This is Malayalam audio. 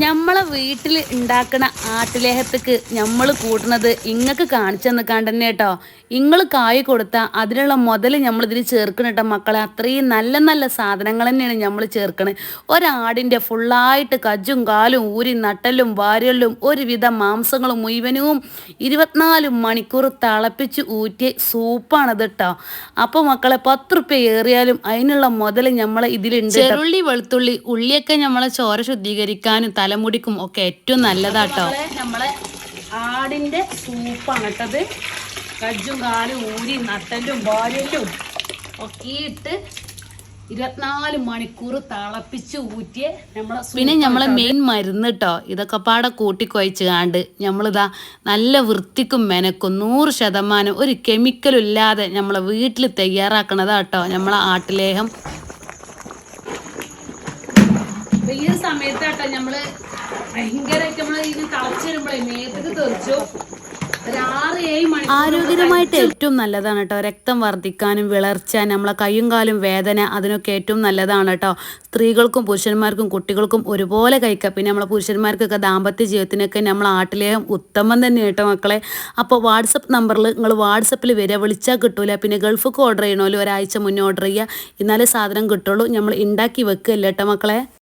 നമ്മളെ വീട്ടിൽ ഉണ്ടാക്കണ ആട്ടിലേഹത്തേക്ക് നമ്മൾ കൂട്ടുന്നത് ഇങ്ങക്ക് കാണിച്ചു തന്നിക്കാണ്ട് തന്നെ കേട്ടോ. ഇങ്ങൾ കായ് കൊടുത്താൽ അതിനുള്ള മുതൽ നമ്മളിതിൽ ചേർക്കണം കേട്ടോ മക്കളെ. അത്രയും നല്ല നല്ല സാധനങ്ങൾ തന്നെയാണ് നമ്മൾ ചേർക്കണത്. ഒരാടിൻ്റെ ഫുള്ളായിട്ട് കജ്ജും കാലും ഊരി നട്ടലും വാര്യലും ഒരുവിധ മാംസങ്ങളും മുഴുവനും 24 മണിക്കൂർ തിളപ്പിച്ച് ഊറ്റിയ സൂപ്പാണത് കേട്ടോ. അപ്പോൾ മക്കളെ 10 റുപ്യ ഏറിയാലും അതിനുള്ള മുതൽ നമ്മളെ ഇതിലുണ്ട്. ചെറുള്ളി വെളുത്തുള്ളി ഉള്ളിയൊക്കെ നമ്മളെ ചോര ശുദ്ധീകരിക്കാനും തലമുടിക്കും ഒക്കെ ഏറ്റവും നല്ലതാട്ടോ. നമ്മളെ ആടിൻ്റെ സൂപ്പാണ് കേട്ടത്. കജ്ജും കാലും ഊരി നട്ടലും വാര്യലും ഒക്കെ ഇട്ട് 24 മണിക്കൂർ തിളപ്പിച്ച് ഊറ്റിയ നമ്മളെ പിന്നെ നമ്മളെ മെയിൻ മരുന്ന് കേട്ടോ. ഇതൊക്കെ പാടെ കൂട്ടിക്കൊഴിച്ച് കാണ്ട് നമ്മളിതാ നല്ല വൃത്തിക്കും മെനക്കും 100% ഒരു കെമിക്കലും ഇല്ലാതെ നമ്മളെ വീട്ടിൽ തയ്യാറാക്കണതാ കേട്ടോ നമ്മളെ ആട്ടിലേഹം. ഈ സമയത്ത് കേട്ടോ നമ്മള് ഭയങ്കരമായിട്ട് നമ്മൾ ഇതിന് തിളച്ച് വരുമ്പോഴേ മേത്തേക്ക് തെറിച്ചു. ആരോഗ്യപരമായിട്ട് ഏറ്റവും നല്ലതാണ് കേട്ടോ. രക്തം വർദ്ധിക്കാനും വിളർച്ച, നമ്മളെ കയ്യും കാലും വേദന, അതിനൊക്കെ ഏറ്റവും നല്ലതാണ് കേട്ടോ. സ്ത്രീകൾക്കും പുരുഷന്മാർക്കും കുട്ടികൾക്കും ഒരുപോലെ കഴിക്കാം. പിന്നെ നമ്മളെ പുരുഷന്മാർക്കൊക്കെ ദാമ്പത്യ ജീവിതത്തിനൊക്കെ നമ്മൾ ആട്ടിലേഹം ഉത്തമം തന്നെ കേട്ടോ മക്കളെ. അപ്പോൾ വാട്സപ്പ് നമ്പറിൽ നിങ്ങൾ വാട്സപ്പിൽ വരിക, വിളിച്ചാൽ കിട്ടൂല. പിന്നെ ഗൾഫൊക്കെ ഓർഡർ ചെയ്യണമല്ലോ, ഒരാഴ്ച മുന്നേ ഓർഡർ ചെയ്യുക, എന്നാലേ സാധനം കിട്ടുള്ളൂ. നമ്മൾ ഉണ്ടാക്കി വെക്കുകയല്ല കേട്ടോ മക്കളെ.